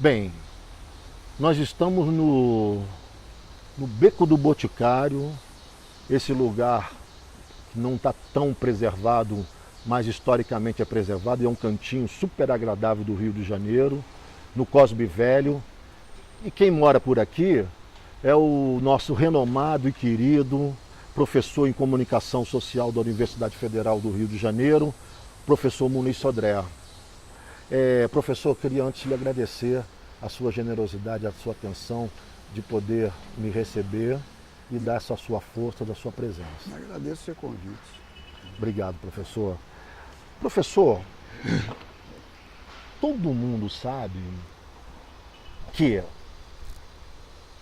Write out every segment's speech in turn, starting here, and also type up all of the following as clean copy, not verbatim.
Bem, nós estamos no Beco do Boticário, esse lugar que não está tão preservado, mas historicamente é preservado, e é um cantinho super agradável do Rio de Janeiro, no Cosme Velho. E quem mora por aqui é o nosso renomado e querido professor em comunicação social da Universidade Federal do Rio de Janeiro, professor Muniz Sodré. Professor, eu queria antes lhe agradecer a sua generosidade, a sua atenção de poder me receber e dar essa sua força, da sua presença. Eu agradeço o seu convite. Obrigado, professor. Professor, todo mundo sabe que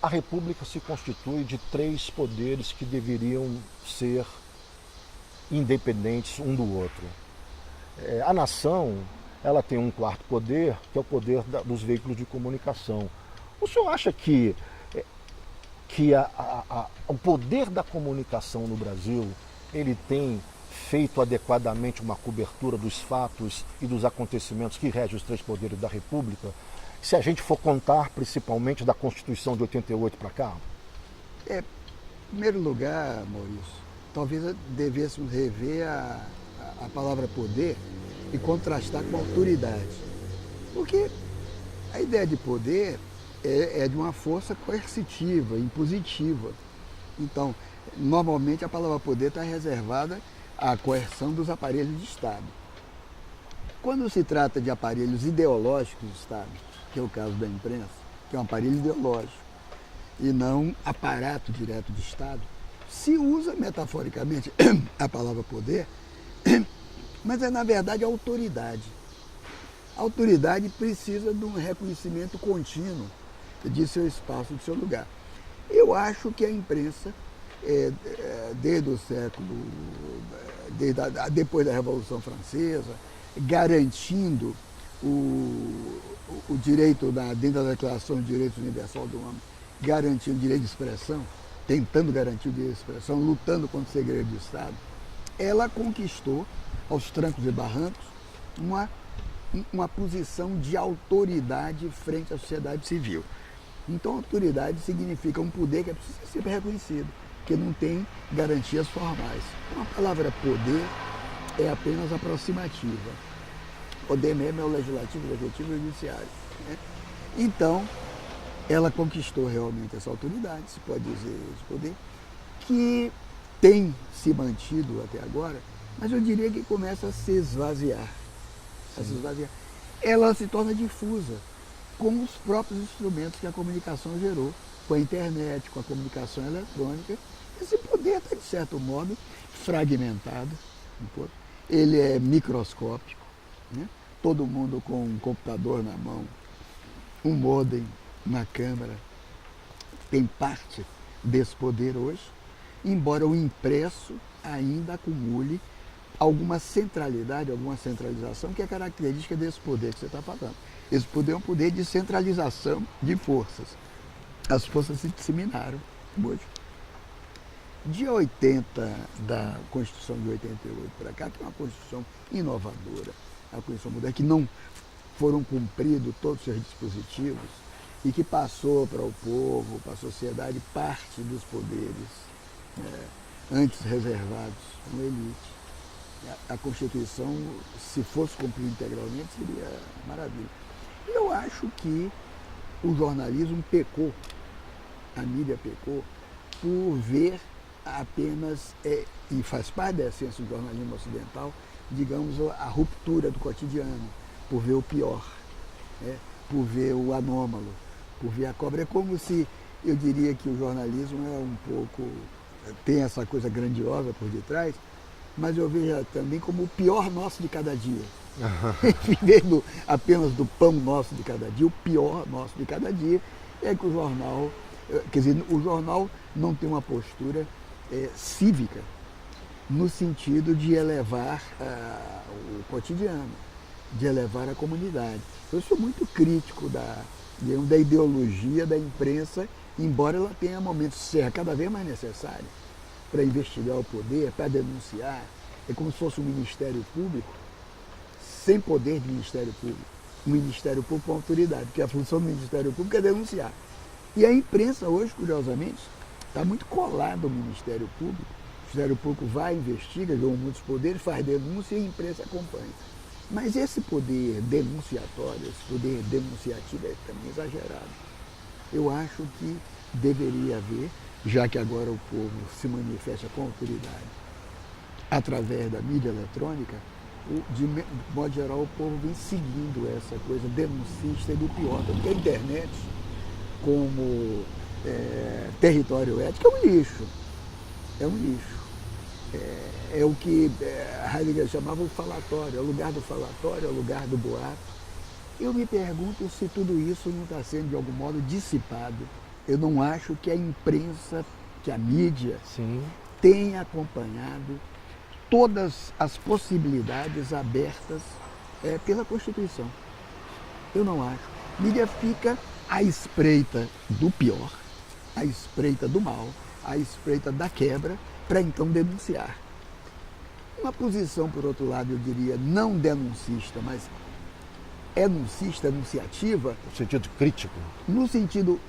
a República se constitui de 3 poderes que deveriam ser independentes um do outro. A nação, ela tem um 4º poder, que é o poder dos veículos de comunicação. O senhor acha que o poder da comunicação no Brasil, ele tem feito adequadamente uma cobertura dos fatos e dos acontecimentos que regem os 3 poderes da República, se a gente for contar principalmente da Constituição de 88 para cá? Em primeiro lugar, Maurício, talvez devêssemos rever a palavra poder e contrastar com autoridade. Porque a ideia de poder é de uma força coercitiva, impositiva. Então, normalmente a palavra poder está reservada à coerção dos aparelhos de Estado. Quando se trata de aparelhos ideológicos do Estado, que é o caso da imprensa, que é um aparelho ideológico, e não aparato direto de Estado, se usa metaforicamente a palavra poder, mas é na verdade autoridade. A autoridade precisa de um reconhecimento contínuo de seu espaço, de seu lugar. Eu acho que a imprensa, desde o século, depois da Revolução Francesa, garantindo o direito, dentro da Declaração de Direitos Universal do Homem, garantindo o direito de expressão, tentando garantir o direito de expressão, lutando contra o segredo de Estado, ela conquistou, aos trancos e barrancos, uma posição de autoridade frente à sociedade civil. Então, autoridade significa um poder que precisa ser reconhecido, que não tem garantias formais. Então, a palavra poder é apenas aproximativa. Poder mesmo é o legislativo, o executivo e o judiciário, né? Então, ela conquistou realmente essa autoridade, se pode dizer esse poder, que tem se mantido até agora, mas eu diria que começa a se esvaziar. Ela se torna difusa com os próprios instrumentos que a comunicação gerou, com a internet, com a comunicação eletrônica. Esse poder está, de certo modo, fragmentado. Ele é microscópico, né? Todo mundo com um computador na mão, um modem na câmera, tem parte desse poder hoje, embora o impresso ainda acumule alguma centralidade, alguma centralização, que é característica desse poder que você está falando. Esse poder é um poder de centralização de forças. As forças se disseminaram hoje. De 80, da Constituição de 88 para cá, que é uma Constituição inovadora, uma Constituição moderna, que não foram cumpridos todos os seus dispositivos e que passou para o povo, para a sociedade, parte dos poderes antes reservados à elite. A Constituição, se fosse cumprida integralmente, seria maravilha. Eu acho que o jornalismo pecou, a mídia pecou, por ver apenas, e faz parte da essência do jornalismo ocidental, digamos, a ruptura do cotidiano, por ver o pior, por ver o anômalo, por ver a cobra. É como se, eu diria que o jornalismo é um pouco, tem essa coisa grandiosa por detrás, mas eu vejo também como o pior nosso de cada dia. Em vez apenas do pão nosso de cada dia, o pior nosso de cada dia é que o jornal, quer dizer, o jornal não tem uma postura cívica, no sentido de elevar o cotidiano, de elevar a comunidade. Eu sou muito crítico da ideologia da imprensa, embora ela tenha momentos de ser cada vez mais necessária para investigar o poder, para denunciar. É como se fosse um Ministério Público sem poder de Ministério Público. o Ministério Público com autoridade, porque a função do Ministério Público é denunciar. E a imprensa hoje, curiosamente, está muito colada ao Ministério Público. O Ministério Público vai, investiga, ganha muitos poderes, faz denúncia e a imprensa acompanha. Mas esse poder denunciatório, esse poder denunciativo é também exagerado. Eu acho que deveria haver, já que agora o povo se manifesta com autoridade através da mídia eletrônica, de modo geral o povo vem seguindo essa coisa denuncista e do pior, porque a internet, como território ético, é um lixo. É um lixo. É o que Heidegger chamava o falatório, é o lugar do falatório, é o lugar do boato. Eu me pergunto se tudo isso não está sendo, de algum modo, dissipado. Eu não acho que a imprensa, que a mídia, Sim. tenha acompanhado todas as possibilidades abertas pela Constituição. Eu não acho. A mídia fica à espreita do pior, à espreita do mal, à espreita da quebra, para então denunciar. Uma posição, por outro lado, eu diria, não denuncista, mas enunciativa. No sentido crítico. No sentido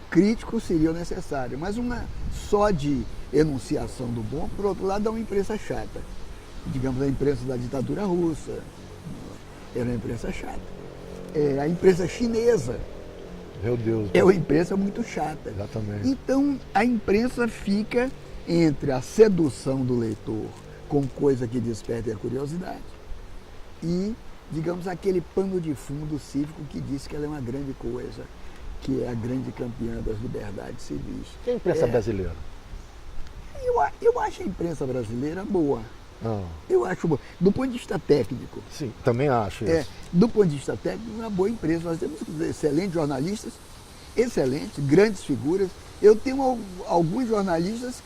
crítico seria necessário, mas uma só de enunciação do bom, por outro lado, é uma imprensa chata. Digamos, a imprensa da ditadura russa era uma imprensa chata. A imprensa chinesa Meu Deus. é uma imprensa muito chata. Exatamente. Então, a imprensa fica entre a sedução do leitor com coisa que desperte a curiosidade e, digamos, aquele pano de fundo cívico que diz que ela é uma grande coisa, que é a grande campeã das liberdades civis. E a imprensa brasileira? Eu acho a imprensa brasileira boa. Ah, Eu acho boa. Do ponto de vista técnico, sim, também acho isso. do ponto de vista técnico, uma boa imprensa. Nós temos excelentes jornalistas, excelentes, grandes figuras. Eu tenho alguns jornalistas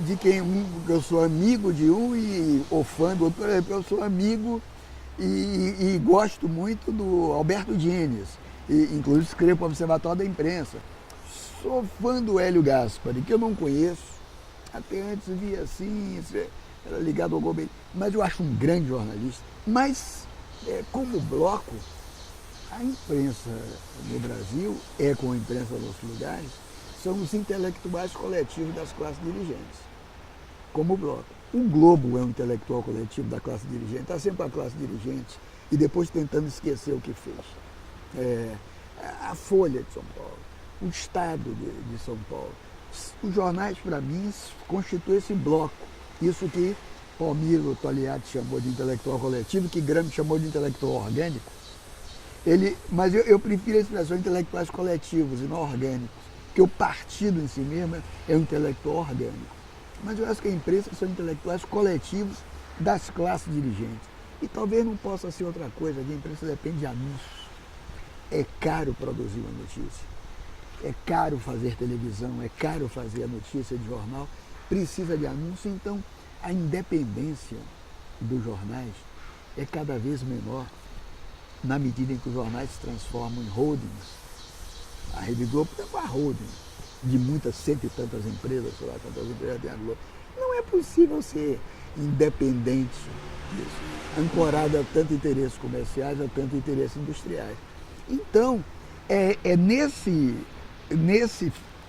de quem eu sou amigo de um e fã do outro. Por exemplo, eu sou amigo e gosto muito do Alberto Dines, inclusive escrevo para o Observatório da Imprensa. Sou fã do Hélio Gaspari, que eu não conheço, até antes via assim, era ligado ao governo, mas eu acho um grande jornalista. Mas, como bloco, a imprensa no Brasil, como a imprensa nos outros lugares, são os intelectuais coletivos das classes dirigentes, como bloco. O Globo é um intelectual coletivo da classe dirigente, está sempre a classe dirigente e depois tentando esquecer o que fez. A Folha de São Paulo, o Estado de São Paulo. Os jornais, para mim, constituem esse bloco. Isso que Palmiro Togliatti chamou de intelectual coletivo, que Gramsci chamou de intelectual orgânico. Mas eu prefiro a expressão intelectuais coletivos e não orgânicos, porque o partido em si mesmo é um intelectual orgânico. Mas eu acho que a imprensa são intelectuais coletivos das classes dirigentes. E talvez não possa ser outra coisa, que a imprensa depende de anúncios. É caro produzir uma notícia, é caro fazer televisão, é caro fazer a notícia de jornal, precisa de anúncio, então a independência dos jornais é cada vez menor na medida em que os jornais se transformam em holdings. A Rede Globo é uma holding de muitas, cento e tantas empresas, sei lá quantas empresas tem a Globo. Não é possível ser independente disso, ancorado a tanto interesses comerciais, a tanto interesses industriais. Então,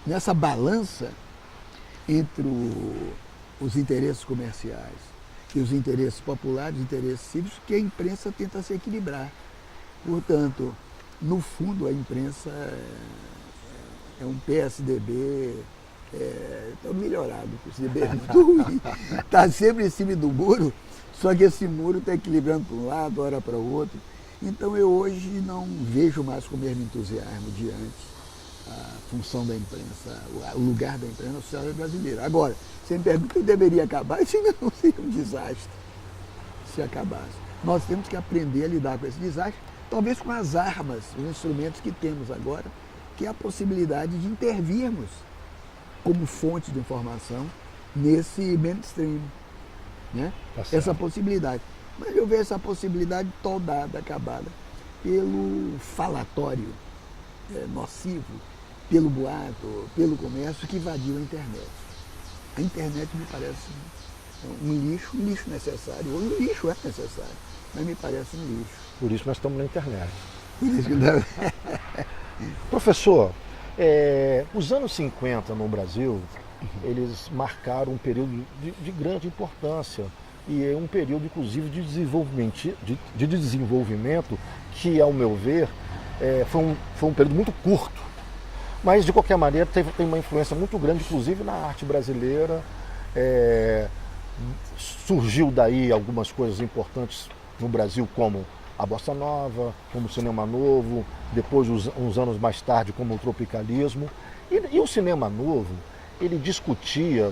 nessa balança entre os interesses comerciais e os interesses populares, os interesses cívicos, que a imprensa tenta se equilibrar. Portanto, no fundo, a imprensa é um PSDB melhorado. O PSDB é muito ruim. Está sempre em cima do muro, só que esse muro está equilibrando para um lado, hora para o outro. Então, eu hoje não vejo mais com o mesmo entusiasmo diante a função da imprensa, o lugar da imprensa na sociedade brasileira. Agora, você me pergunta que deveria acabar, isso ainda não seria um desastre se acabasse. Nós temos que aprender a lidar com esse desastre, talvez com as armas, os instrumentos que temos agora, que é a possibilidade de intervirmos como fonte de informação nesse mainstream, né? Essa possibilidade. Mas eu vejo essa possibilidade toldada, acabada, pelo falatório nocivo, pelo boato, pelo comércio que invadiu a internet. A internet me parece um lixo necessário. O lixo é necessário, mas me parece um lixo. Por isso nós estamos na internet. Por isso que dá... Professor, os anos 50 no Brasil, eles marcaram um período de grande importância e é um período, inclusive, de desenvolvimento que, ao meu ver, foi um período muito curto. Mas, de qualquer maneira, tem uma influência muito grande, inclusive, na arte brasileira. Surgiu daí algumas coisas importantes no Brasil, como a Bossa Nova, como o Cinema Novo, depois, uns anos mais tarde, como o Tropicalismo. E o Cinema Novo, ele discutia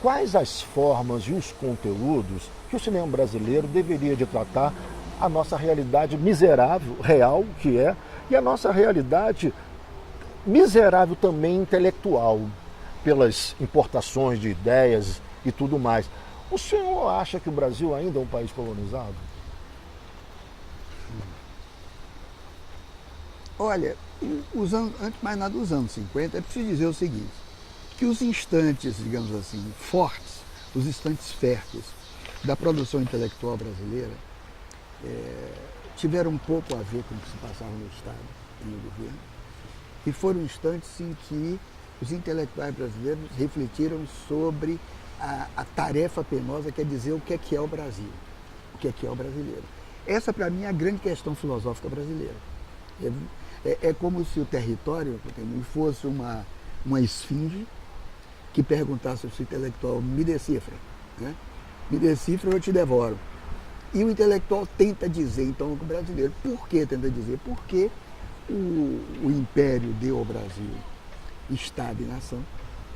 quais as formas e os conteúdos que o cinema brasileiro deveria de tratar a nossa realidade miserável, real, que é, e a nossa realidade miserável também intelectual, pelas importações de ideias e tudo mais. O senhor acha que o Brasil ainda é um país colonizado? Olha, antes mais nada dos anos 50, é preciso dizer o seguinte, que os instantes, digamos assim, fortes, os instantes férteis da produção intelectual brasileira tiveram um pouco a ver com o que se passava no Estado e no governo, e foram instantes em que os intelectuais brasileiros refletiram sobre a tarefa penosa que é dizer o que é o Brasil, o que é o brasileiro. Essa, para mim, é a grande questão filosófica brasileira. É como se o território fosse uma esfinge que perguntasse ao seu intelectual, me decifra, né? Me decifra ou eu te devoro. E o intelectual tenta dizer, então, o brasileiro. Por que tenta dizer? Porque o Império deu ao Brasil Estado e nação,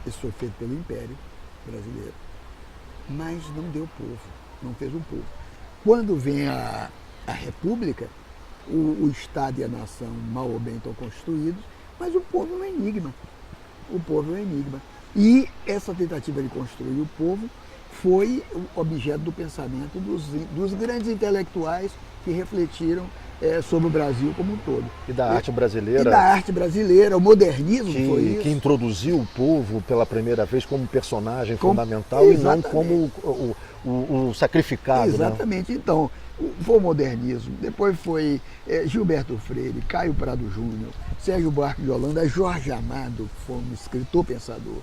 isso foi feito pelo Império brasileiro, mas não deu povo, não fez um povo. Quando vem a República, o Estado e a nação mal ou bem estão construídos, mas o povo é um enigma. O povo é um enigma. E essa tentativa de construir o povo foi objeto do pensamento dos grandes intelectuais que refletiram sobre o Brasil como um todo. E da arte brasileira. E da arte brasileira, o modernismo foi isso. Que introduziu o povo pela primeira vez como personagem fundamental e não como o sacrificado. Exatamente. Né? Então, foi o modernismo, depois foi Gilberto Freire, Caio Prado Júnior, Sérgio Buarque de Holanda, Jorge Amado, que foi um escritor pensador,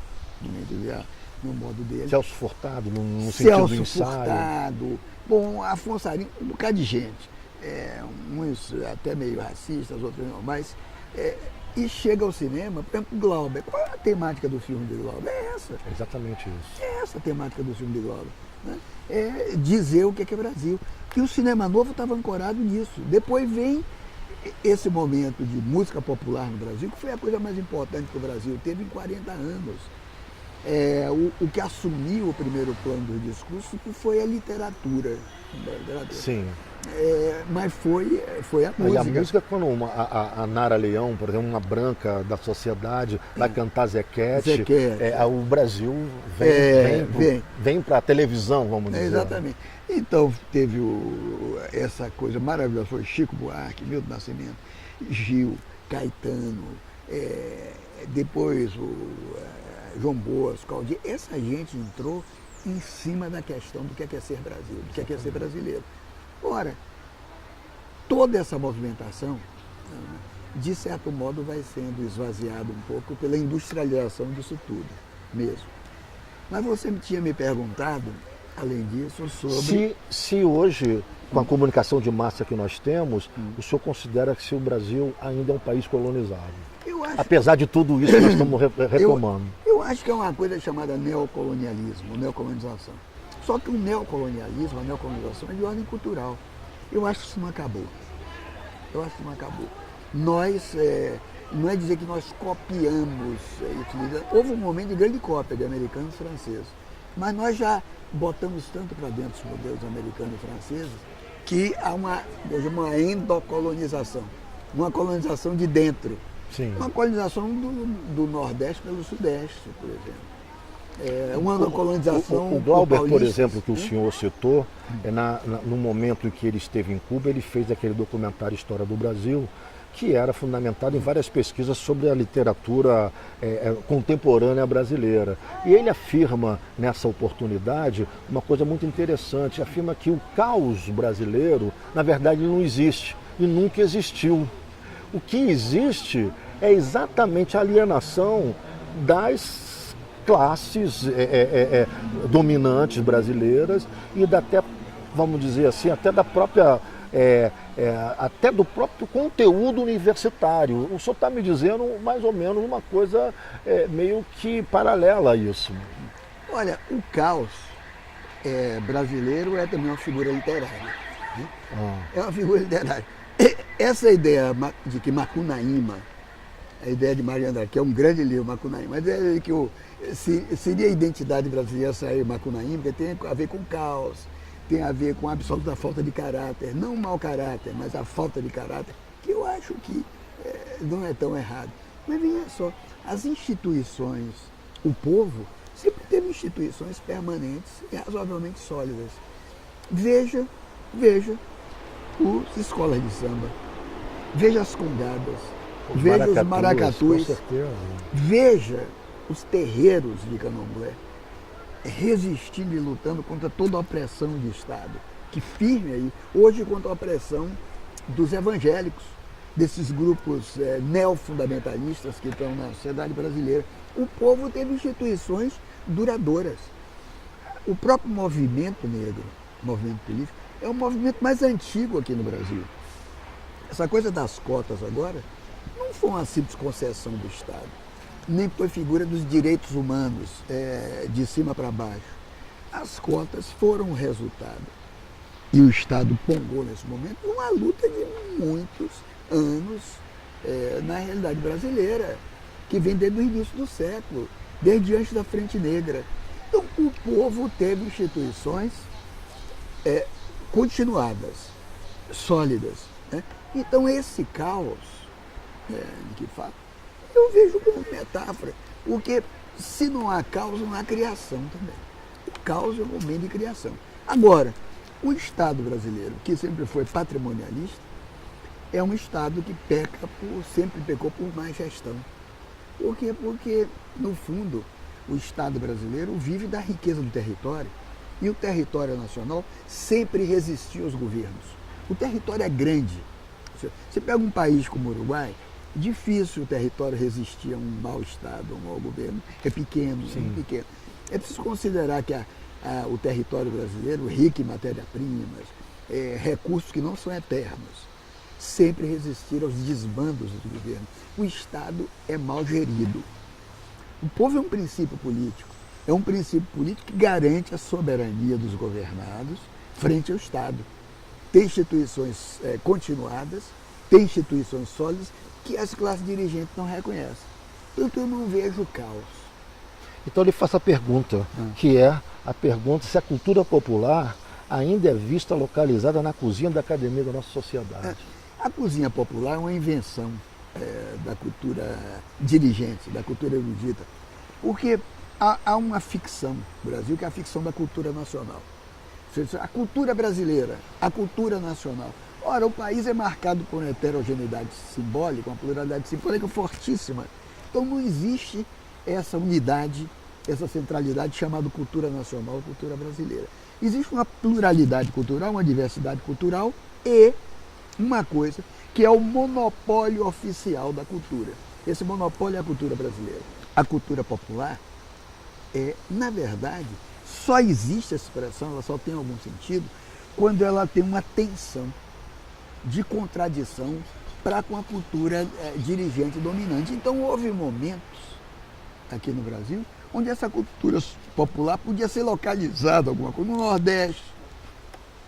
no modo dele. Celso Furtado, no sentido do ensaio. Furtado, bom, Afonso Arinos, um bocado de gente. Uns até meio racistas, outros não, mas e chega ao cinema, por exemplo, Glauber. Qual é a temática do filme de Glauber? É essa. É exatamente isso. É essa a temática do filme de Glauber. Né? É dizer o que é Brasil. E o Cinema Novo estava ancorado nisso. Depois vem esse momento de música popular no Brasil, que foi a coisa mais importante que o Brasil teve em 40 anos. O que assumiu o primeiro plano do discurso que foi a literatura. Sim. Mas foi a música. E a música, quando a Nara Leão, por exemplo, uma branca da sociedade, vai cantar Zequete, o Brasil vem para a televisão, vamos dizer. Exatamente. Então teve essa coisa maravilhosa, foi Chico Buarque, Milton Nascimento, Gil, Caetano, depois o João Bosco, Aldir. Essa gente entrou em cima da questão do que é ser Brasil, do que é ser brasileiro. Ora, toda essa movimentação, de certo modo, vai sendo esvaziada um pouco pela industrialização disso tudo mesmo. Mas você tinha me perguntado, além disso, sobre... Se hoje, com a comunicação de massa que nós temos, o senhor considera que o Brasil ainda é um país colonizado? Apesar de tudo isso que nós estamos retomando. Eu acho que é uma coisa chamada neocolonialismo, neocolonização. Só que o neocolonialismo, a neocolonização é de ordem cultural. Eu acho que isso não acabou. Nós, não é dizer que nós copiamos. Houve um momento de grande cópia de americanos e franceses. Mas nós já botamos tanto para dentro os modelos americanos e franceses que há uma endocolonização. Uma colonização de dentro. Sim. Uma colonização do Nordeste pelo Sudeste, por exemplo. Uma colonização... O Glauber, por exemplo, que o senhor citou, no momento em que ele esteve em Cuba, ele fez aquele documentário História do Brasil, que era fundamentado em várias pesquisas sobre a literatura contemporânea brasileira. E ele afirma, nessa oportunidade, uma coisa muito interessante, afirma que o caos brasileiro, na verdade, não existe. e nunca existiu. O que existe é exatamente a alienação das classes dominantes brasileiras e até, vamos dizer assim, até da própria até do próprio conteúdo universitário. O senhor está me dizendo mais ou menos uma coisa meio que paralela a isso. Olha, o caos brasileiro é também uma figura literária. Né? É uma figura literária. Essa ideia de que Macunaíma, a ideia de Mário de Andrade, que é um grande livro, Macunaíma, a ideia de que seria a identidade brasileira sair Macunaíma, que tem a ver com caos, tem a ver com a absoluta falta de caráter, não o mau caráter, mas a falta de caráter, que eu acho que não é tão errado. Mas veja só, as instituições, o povo, sempre teve instituições permanentes e razoavelmente sólidas. Veja as escolas de samba, veja as congadas, veja os maracatus, veja os terreiros de candomblé, resistindo e lutando contra toda a opressão de Estado, que firme aí, hoje contra a opressão dos evangélicos, desses grupos neofundamentalistas que estão na sociedade brasileira. O povo teve instituições duradouras. O próprio movimento negro, movimento político, é o movimento mais antigo aqui no Brasil. Essa coisa das cotas agora não foi uma simples concessão do Estado, nem foi figura dos direitos humanos de cima para baixo. As cotas foram o resultado. E o Estado pongou nesse momento uma luta de muitos anos na realidade brasileira, que vem desde o início do século, desde antes da Frente Negra. Então o povo teve instituições continuadas, sólidas. Né? Então esse caos, que fala, eu vejo como metáfora, porque se não há caos, não há criação também. O caos é um momento de criação. Agora, o Estado brasileiro, que sempre foi patrimonialista, é um Estado que sempre pecou por má gestão. Por quê? Porque, no fundo, o Estado brasileiro vive da riqueza do território e o território nacional sempre resistiu aos governos. O território é grande. Você pega um país como o Uruguai, difícil o território resistir a um mau Estado, a um mau governo. É pequeno, é pequeno. É preciso considerar que o território brasileiro, rico em matéria-primas, recursos que não são eternos, sempre resistiram aos desmandos do governo. O Estado é mal gerido. O povo é um princípio político. É um princípio político que garante a soberania dos governados frente ao Estado. Tem instituições continuadas, tem instituições sólidas que as classes dirigentes não reconhecem. Então eu não vejo caos. Então eu lhe faço a pergunta, que é a pergunta se a cultura popular ainda é vista localizada na cozinha da academia da nossa sociedade. A cozinha popular é uma invenção da cultura dirigente, da cultura erudita, porque há uma ficção no Brasil, que é a ficção da cultura nacional. A cultura brasileira, a cultura nacional. Ora, o país é marcado por uma heterogeneidade simbólica, uma pluralidade simbólica fortíssima. Então não existe essa unidade, essa centralidade chamada cultura nacional, cultura brasileira. Existe uma pluralidade cultural, uma diversidade cultural e uma coisa que é o monopólio oficial da cultura. Esse monopólio é a cultura brasileira. A cultura popular na verdade, só existe essa expressão, ela só tem algum sentido, quando ela tem uma tensão de contradição para com a cultura dirigente dominante. Então houve momentos aqui no Brasil onde essa cultura popular podia ser localizada alguma coisa, no Nordeste,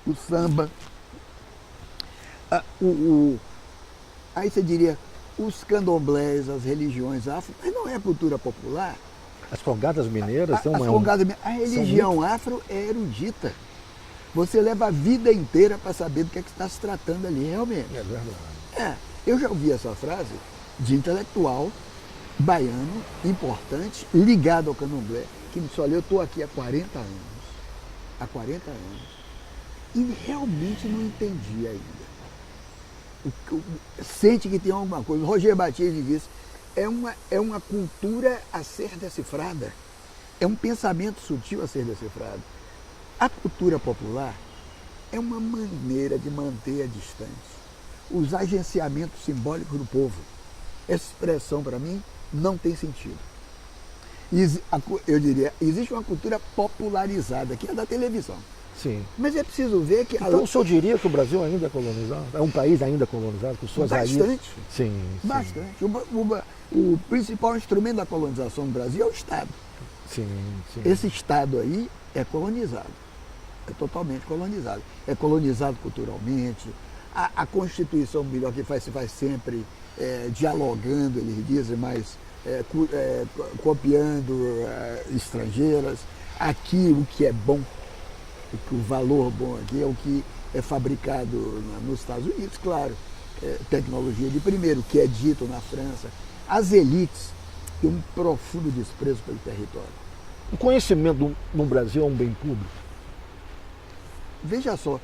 o samba, aí você diria os candomblés, as religiões afro, mas não é cultura popular. As congadas mineiras são a religião afro é erudita. Você leva a vida inteira para saber do que está se tratando ali, realmente. É verdade. Eu já ouvi essa frase de intelectual baiano, importante, ligado ao candomblé, que me disse, olha, eu estou aqui há 40 anos. Há 40 anos. E realmente não entendi ainda. Sente que tem alguma coisa. O Roger Batista disse, é uma cultura a ser decifrada. É um pensamento sutil a ser decifrado. A cultura popular é uma maneira de manter a distância. os agenciamentos simbólicos do povo. Essa expressão, para mim, não tem sentido. Eu diria, existe uma cultura popularizada, que é da televisão. Sim. Mas é preciso ver que... Então o senhor diria que o Brasil ainda é colonizado? É um país ainda colonizado, com suas raízes? Bastante. Sim, sim. Bastante. O principal instrumento da colonização do Brasil é o Estado. Sim, sim. Esse Estado aí é colonizado. É totalmente colonizado. É colonizado culturalmente. A Constituição, melhor que faz, se faz sempre dialogando, eles dizem, mas copiando estrangeiras. Aqui o que é bom, o valor bom aqui é o que é fabricado nos Estados Unidos, claro. Tecnologia de primeiro, o que é dito na França. As elites têm um profundo desprezo pelo território. O conhecimento no Brasil é um bem público? Veja só,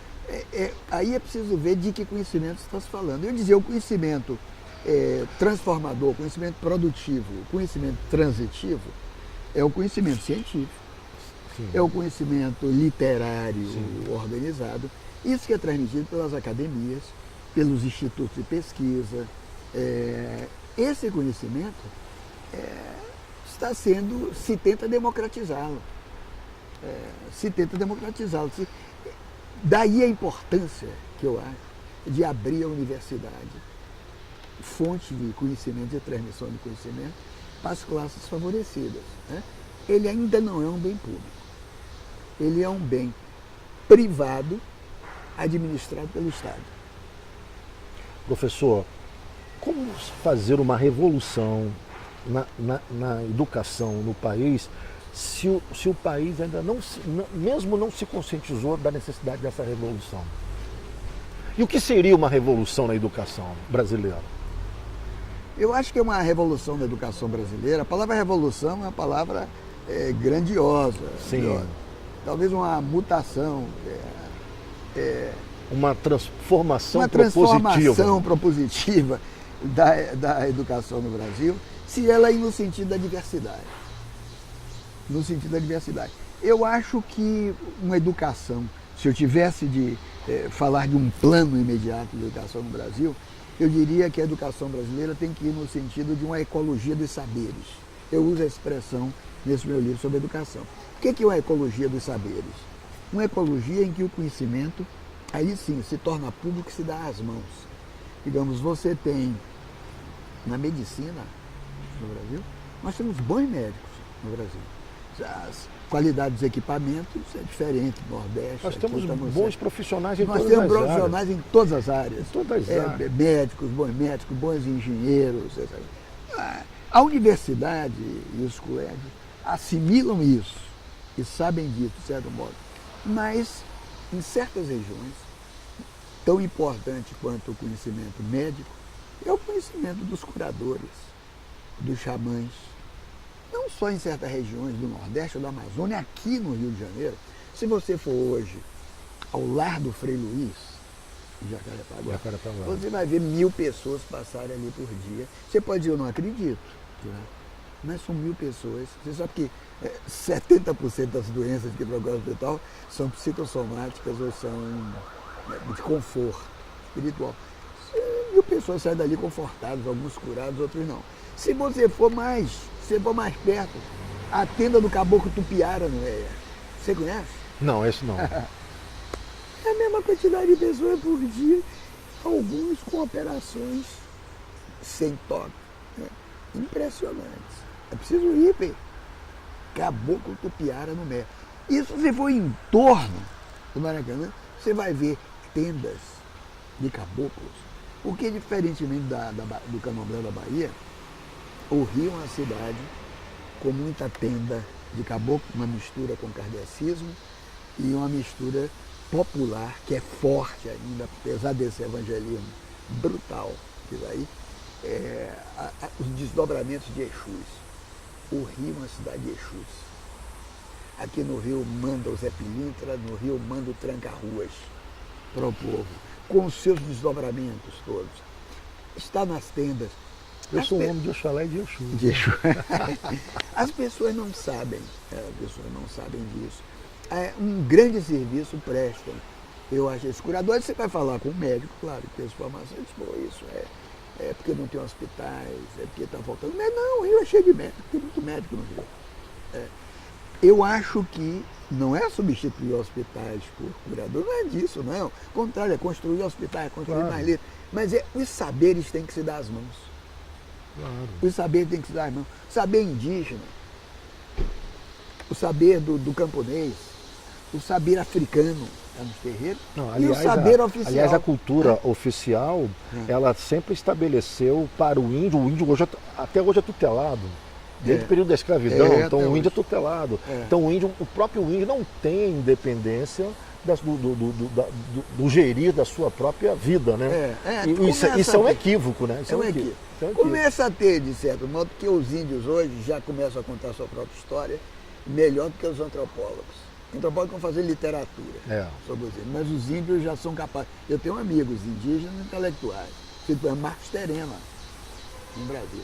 aí é preciso ver de que conhecimento você está se falando. Eu dizia, o conhecimento transformador, o conhecimento produtivo, o conhecimento transitivo é o conhecimento científico, sim, é o conhecimento literário, sim, organizado. Isso que é transmitido pelas academias, pelos institutos de pesquisa. Esse conhecimento se tenta democratizá-lo. Daí a importância, que eu acho, de abrir a universidade, fonte de conhecimento e transmissão de conhecimento para as classes favorecidas. Né? Ele ainda não é um bem público. Ele é um bem privado administrado pelo Estado. Professor, como fazer uma revolução na educação no país se o país ainda mesmo não se conscientizou da necessidade dessa revolução? E o que seria uma revolução na educação brasileira? Eu acho que é uma revolução na educação brasileira. A palavra revolução é uma palavra grandiosa. Sim. Grandiosa. Talvez uma mutação. Uma transformação propositiva da educação no Brasil, se ela ir no sentido da diversidade. No sentido da diversidade. Eu acho que uma educação, se eu tivesse de falar de um plano imediato de educação no Brasil, eu diria que a educação brasileira tem que ir no sentido de uma ecologia dos saberes. Eu uso a expressão nesse meu livro sobre educação. O que é uma ecologia dos saberes? Uma ecologia em que o conhecimento, aí sim, se torna público e se dá às mãos. Digamos, você tem, na medicina no Brasil, nós temos bons médicos no Brasil. As qualidades dos equipamentos é diferente do Nordeste. Nós temos bons profissionais em todas as áreas. Nós temos profissionais em todas as áreas. Todas as áreas. Médicos, bons engenheiros. A universidade e os colégios assimilam isso e sabem disso, de certo modo. Mas, em certas regiões, tão importante quanto o conhecimento médico, é o conhecimento dos curadores, dos xamãs. Não só em certas regiões do Nordeste ou da Amazônia, aqui no Rio de Janeiro. Se você for hoje ao Lar do Frei Luiz, em Jacarepaguá, você vai ver 1000 pessoas passarem ali por dia. Você pode dizer, eu não acredito, né? Mas são 1000 pessoas. Você sabe que 70% das doenças que procuram o hospital são psicossomáticas ou são de conforto espiritual. 1000 pessoas saem dali confortadas, alguns curados, outros não. Se você for mais perto, a tenda do Caboclo Tupiara, não é? Você conhece? Não, esse não. É a mesma quantidade de pessoas por dia, alguns com operações sem toque. Né? Impressionantes. É preciso ir ver. Caboclo Tupiara no Mé. E se você for em torno do Maracanã, você vai ver tendas de caboclos. Porque, diferentemente do Candomblé da Bahia, o Rio é uma cidade com muita tenda de caboclo, uma mistura com kardecismo e uma mistura popular, que é forte ainda, apesar desse evangelismo brutal que daí, os desdobramentos de Exus. O Rio é uma cidade de Exus. Aqui no Rio manda o Zé Pilintra, no Rio manda o Tranca-Ruas para o povo, com os seus desdobramentos todos. Está nas tendas. Eu sou um homem de Oxalá e de Exu. As pessoas não sabem disso. Um grande serviço prestam Eu acho esse curador, você vai falar com o médico, claro, que tem as informações, pô, isso é porque não tem hospitais, é porque está faltando. Mas não, o Rio é cheio de médico, tem muito médico no Rio. Eu acho que não é substituir hospitais por curador, não é disso, não. Ao contrário, é construir hospitais, construir mais leitos. Mas os saberes têm que se dar as mãos. Claro. Os saberes têm que se dar as mãos. O saber indígena, o saber do camponês, o saber africano, nos terreiros, Não, e o saber oficial. Aliás, a cultura oficial, ela sempre estabeleceu para o índio hoje, até hoje é tutelado. Desde o período da escravidão, então o índio é tutelado. Então o próprio índio não tem independência do gerir da sua própria vida, né? Isso é um equívoco, né? Isso é um equívoco. Começa a ter, de certo modo, que os índios hoje já começam a contar a sua própria história melhor do que os antropólogos. Os antropólogos vão fazer literatura sobre os índios, mas os índios já são capazes. Eu tenho amigos indígenas intelectuais, tipo Marcos Terena, no Brasil.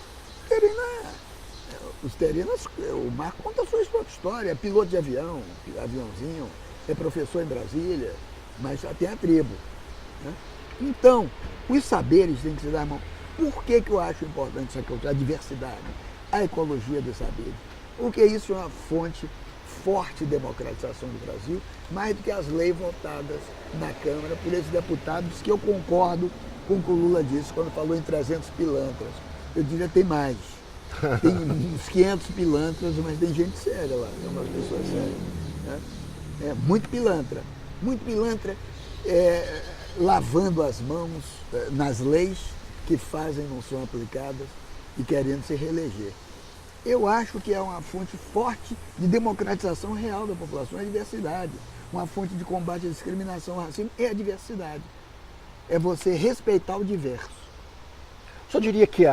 Os Terenas, o Marco conta a sua própria história, é piloto de aviãozinho, é professor em Brasília, mas já tem a tribo. Né? Então, os saberes têm que se dar a mão. Por que eu acho importante essa coisa? A diversidade, a ecologia dos saberes? Porque isso é uma fonte forte de democratização do Brasil, mais do que as leis votadas na Câmara por esses deputados, que eu concordo com o que o Lula disse quando falou em 300 pilantras. Eu diria que tem mais. Tem uns 500 pilantras, mas tem gente séria lá, tem umas pessoas sérias. Né? Muito pilantra, lavando as mãos nas leis que fazem, não são aplicadas e querendo se reeleger. Eu acho que é uma fonte forte de democratização real da população, é a diversidade. Uma fonte de combate à discriminação, ao racismo é a diversidade. É você respeitar o diverso. Só diria que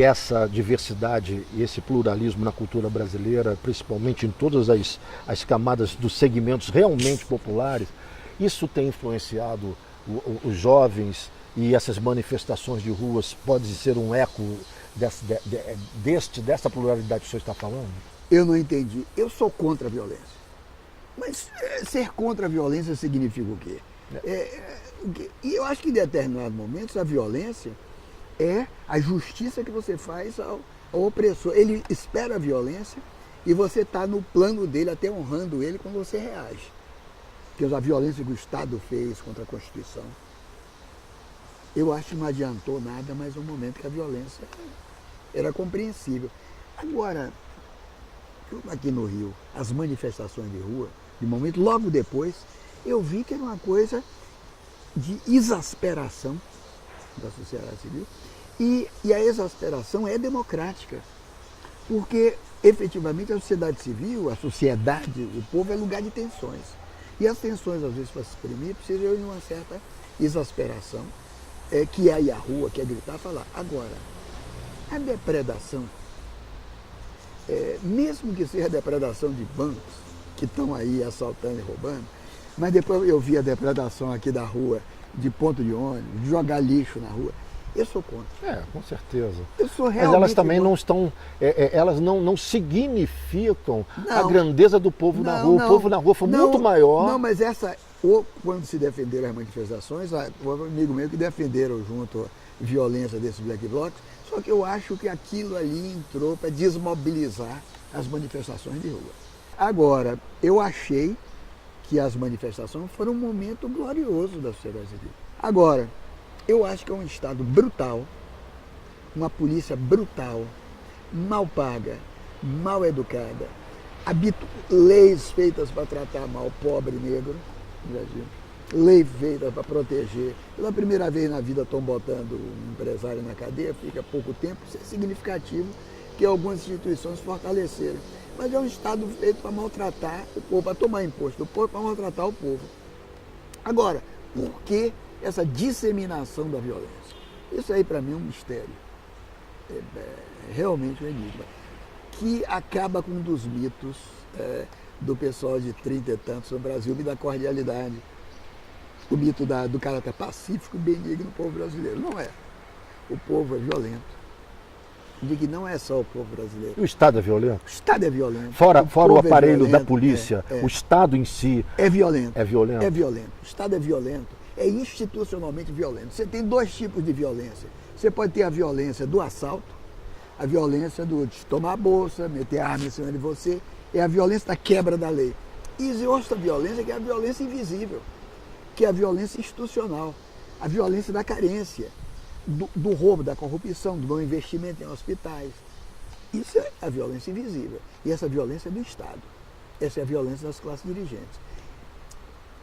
essa diversidade e esse pluralismo na cultura brasileira, principalmente em todas as camadas dos segmentos realmente populares, isso tem influenciado os jovens, e essas manifestações de ruas podem ser um eco dessa pluralidade que o senhor está falando? Eu não entendi. Eu sou contra a violência. Mas ser contra a violência significa o quê? E eu acho que em determinados momentos a violência é a justiça que você faz ao opressor. Ele espera a violência e você está no plano dele, até honrando ele quando você reage. Porque a violência que o Estado fez contra a Constituição, eu acho que não adiantou nada, mas no momento que a violência era compreensível. Agora, aqui no Rio, as manifestações de rua, de momento, logo depois, eu vi que era uma coisa de exasperação da sociedade civil, e a exasperação é democrática, porque efetivamente a sociedade civil, a sociedade, o povo é lugar de tensões. E as tensões, às vezes, para se exprimir, precisam de uma certa exasperação, que é ir à rua, que é gritar, falar. Agora, a depredação, mesmo que seja a depredação de bancos, que estão aí assaltando e roubando, mas depois eu vi a depredação aqui da rua, de ponto de ônibus, de jogar lixo na rua. Eu sou contra. Com certeza. Eu sou realmente. Mas elas também não estão, elas não significam a grandeza do povo na rua. O povo na rua foi muito maior. Não, mas quando se defenderam as manifestações, houve um amigo meu que defenderam junto a violência desses black blocs, só que eu acho que aquilo ali entrou para desmobilizar as manifestações de rua. Agora, eu achei que as manifestações foram um momento glorioso da sociedade civil. Agora, eu acho que é um Estado brutal, uma polícia brutal, mal paga, mal educada, leis feitas para tratar mal o pobre negro no Brasil, lei feita para proteger. Pela primeira vez na vida estão botando um empresário na cadeia, fica pouco tempo, isso é significativo que algumas instituições fortaleceram. Mas é um Estado feito para maltratar o povo, para tomar imposto do povo, para maltratar o povo. Agora, por que essa disseminação da violência? Isso aí para mim é um mistério. É realmente um enigma. Que acaba com um dos mitos do pessoal de 30 e tantos no Brasil, o mito da cordialidade. O mito do caráter pacífico e benigno do povo brasileiro. Não é. O povo é violento. de que não é só o povo brasileiro. E o Estado é violento? O Estado é violento. Fora o povo aparelho é da violento, polícia, o Estado em si é violento. é violento? É violento. O Estado é violento, é institucionalmente violento. Você tem dois tipos de violência. Você pode ter a violência do assalto, a violência de tomar a bolsa, meter a arma em cima de você, é a violência da quebra da lei. E existe outra violência que é a violência invisível, que é a violência institucional, a violência da carência, do roubo, da corrupção, do não investimento em hospitais. Isso é a violência invisível. E essa violência é do Estado. Essa é a violência das classes dirigentes.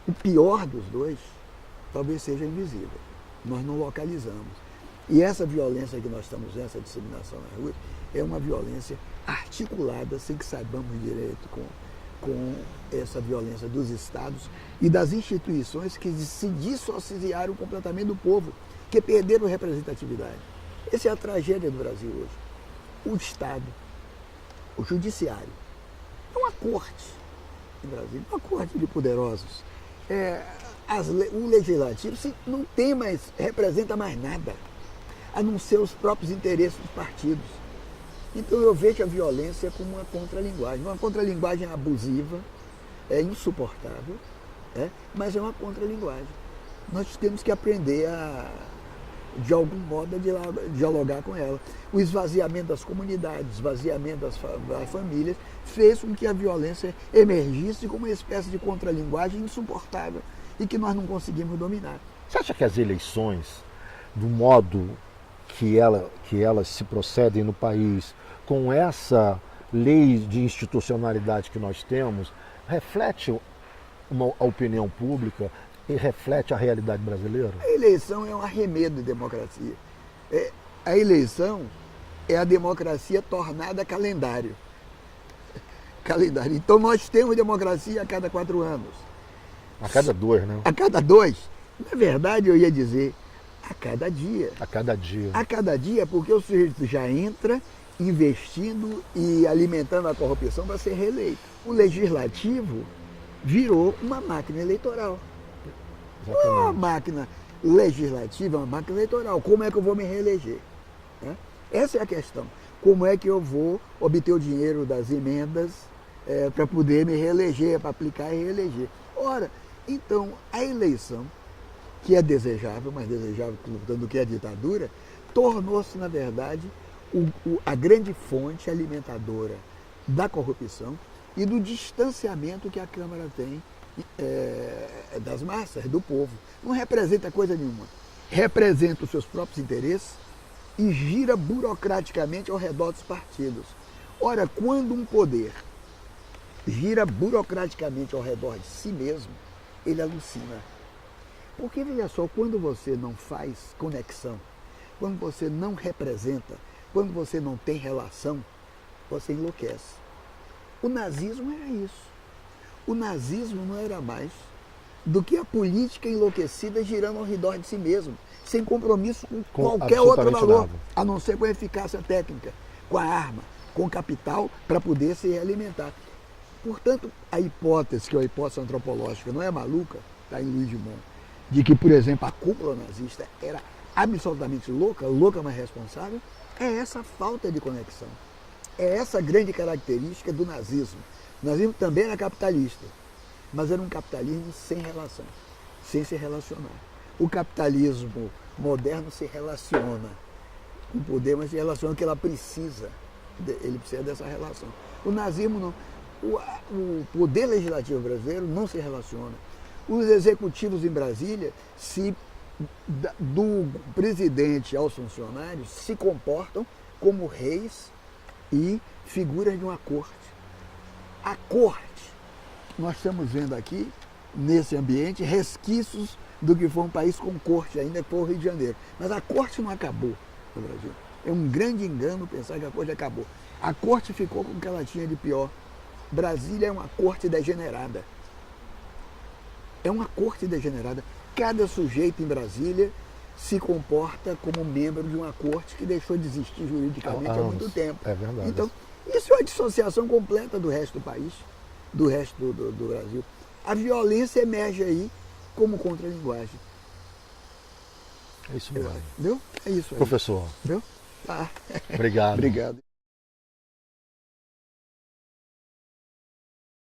O pior dos dois talvez seja invisível. Nós não localizamos. E essa violência que nós estamos vendo, essa disseminação na rua, é uma violência articulada, sem que saibamos direito com essa violência dos Estados e das instituições que se dissociaram completamente do povo, que perderam representatividade. Essa é a tragédia do Brasil hoje. O Estado, o Judiciário, é uma corte no Brasil, uma corte de poderosos. O Legislativo não tem mais, representa mais nada, a não ser os próprios interesses dos partidos. Então eu vejo a violência como uma contralinguagem abusiva, é insuportável, mas é uma contralinguagem. Nós temos que aprender de algum modo, a dialogar com ela. O esvaziamento das comunidades, o esvaziamento das famílias, fez com que a violência emergisse como uma espécie de contralinguagem insuportável e que nós não conseguimos dominar. Você acha que as eleições, do modo que elas se procedem no país, com essa lei de institucionalidade que nós temos, reflete a opinião pública e reflete a realidade brasileira? A eleição é um arremedo de democracia. A eleição é a democracia tornada calendário. Então nós temos democracia a cada 4 anos. A cada 2, né? A cada 2. Na verdade, eu ia dizer, a cada dia. A cada dia. A cada dia, porque o sujeito já entra investindo e alimentando a corrupção para ser reeleito. O legislativo virou uma máquina eleitoral. Não é uma máquina legislativa, é uma máquina eleitoral. Como é que eu vou me reeleger? Essa é a questão. Como é que eu vou obter o dinheiro das emendas para poder me reeleger, para aplicar e reeleger? Ora, então, a eleição, que é desejável, mas desejável do que a ditadura, tornou-se, na verdade, a grande fonte alimentadora da corrupção e do distanciamento que a Câmara tem das massas, do povo. Não representa coisa nenhuma. Representa os seus próprios interesses e gira burocraticamente ao redor dos partidos. Ora, quando um poder gira burocraticamente ao redor de si mesmo, ele alucina. Porque, veja só, quando você não faz conexão, quando você não representa, quando você não tem relação, você enlouquece. O nazismo era isso. O nazismo não era mais do que a política enlouquecida girando ao redor de si mesmo, sem compromisso com qualquer outro valor, nada, a não ser com a eficácia técnica, com a arma, com o capital, para poder se alimentar. Portanto, a hipótese, que é a hipótese antropológica, não é maluca, está em Luiz Dumont, de que, por exemplo, a cúpula nazista era absolutamente louca, mas responsável, é essa falta de conexão. É essa grande característica do nazismo. O nazismo também era capitalista, mas era um capitalismo sem relação, sem se relacionar. O capitalismo moderno se relaciona com o poder, mas se relaciona porque ela precisa, ele precisa dessa relação. O nazismo não. O poder legislativo brasileiro não se relaciona. Os executivos em Brasília, do presidente aos funcionários, se comportam como reis e figuras de uma corte. A corte, nós estamos vendo aqui, nesse ambiente, resquícios do que foi um país com corte, ainda que foi o Rio de Janeiro. Mas a corte não acabou no Brasil. É um grande engano pensar que a corte acabou. A corte ficou com o que ela tinha de pior. Brasília é uma corte degenerada. É uma corte degenerada. Cada sujeito em Brasília se comporta como membro de uma corte que deixou de existir juridicamente há muito tempo. É verdade. Então, isso é uma dissociação completa do resto do país, do resto do Brasil. A violência emerge aí como contralinguagem. É isso mesmo. Viu? É isso aí. Professor, Viu? Tá. Obrigado. Obrigado.